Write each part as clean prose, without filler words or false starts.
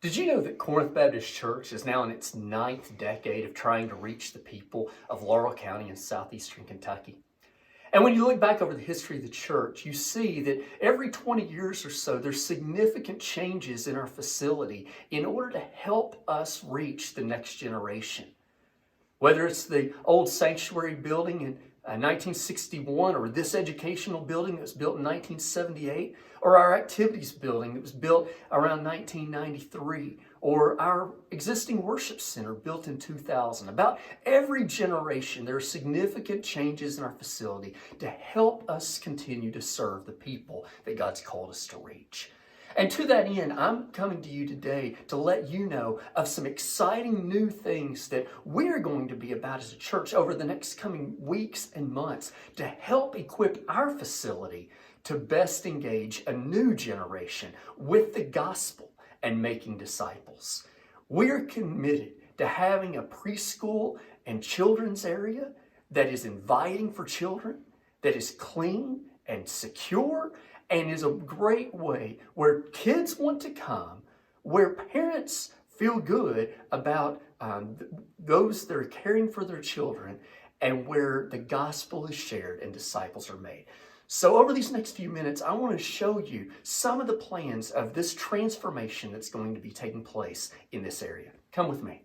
Did you know that Corinth Baptist Church is now in its ninth decade of trying to reach the people of Laurel County in southeastern Kentucky? And when you look back over the history of the church, you see that every 20 years or so, there's significant changes in our facility in order to help us reach the next generation. Whether it's the old sanctuary building in 1961, or this educational building that was built in 1978, or our activities building that was built around 1993, or our existing worship center built in 2000. About every generation, there are significant changes in our facility to help us continue to serve the people that God's called us to reach. And to that end, I'm coming to you today to let you know of some exciting new things that we're going to be about as a church over the next coming weeks and months to help equip our facility to best engage a new generation with the gospel and making disciples. We're committed to having a preschool and children's area that is inviting for children, that is clean and secure, and is a great way where kids want to come, where parents feel good about those that are caring for their children, and where the gospel is shared and disciples are made. So over these next few minutes, I want to show you some of the plans of this transformation that's going to be taking place in this area. Come with me.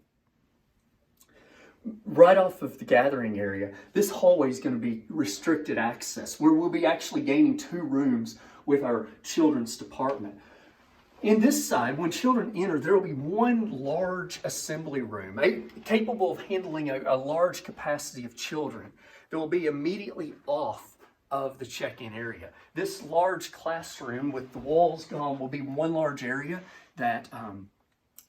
Right off of the gathering area, this hallway is going to be restricted access, where we'll be actually gaining 2 rooms with our children's department. In this side, when children enter, there will be one large assembly room, capable of handling a large capacity of children that will be immediately off of the check-in area. This large classroom with the walls gone will be one large area that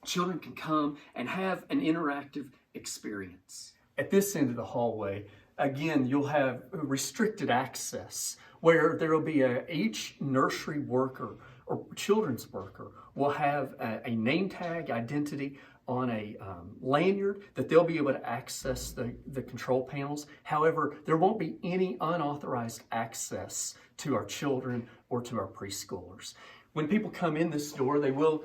children can come and have an interactive experience. At this end of the hallway, again, you'll have restricted access where there will be each nursery worker or children's worker will have a name tag identity on a lanyard that they'll be able to access the control panels. However, there won't be any unauthorized access to our children or to our preschoolers. When people come in this door, they will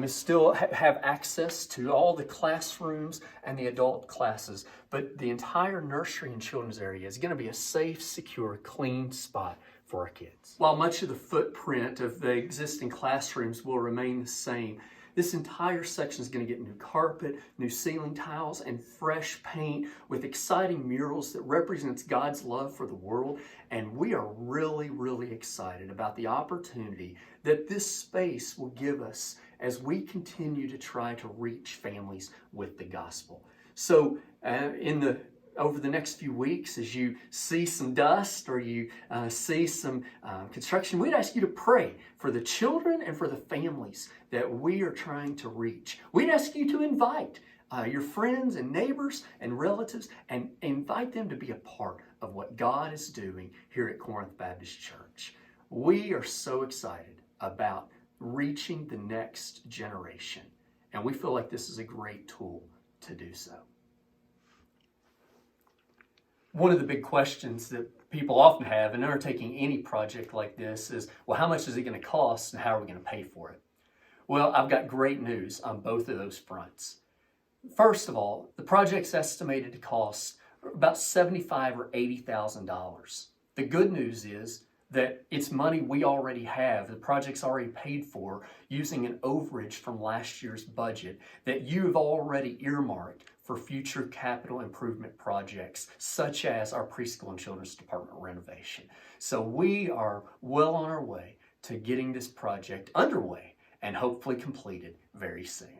still have access to all the classrooms and the adult classes, but the entire nursery and children's area is going to be a safe, secure, clean spot for our kids. While much of the footprint of the existing classrooms will remain the same, this entire section is going to get new carpet, new ceiling tiles, and fresh paint with exciting murals that represents God's love for the world. And we are really, really excited about the opportunity that this space will give us as we continue to try to reach families with the gospel. So over the next few weeks, as you see some dust or you see some construction, we'd ask you to pray for the children and for the families that we are trying to reach. We'd ask you to invite your friends and neighbors and relatives and invite them to be a part of what God is doing here at Corinth Baptist Church. We are so excited about reaching the next generation, and we feel like this is a great tool to do so. One of the big questions that people often have in undertaking any project like this is, well, how much is it going to cost and how are we going to pay for it? Well, I've got great news on both of those fronts. First of all, the project's estimated to cost about $75,000 or $80,000. The good news is that it's money we already have. The project's already paid for using an overage from last year's budget that you've already earmarked for future capital improvement projects, such as our preschool and children's department renovation. So we are well on our way to getting this project underway and hopefully completed very soon.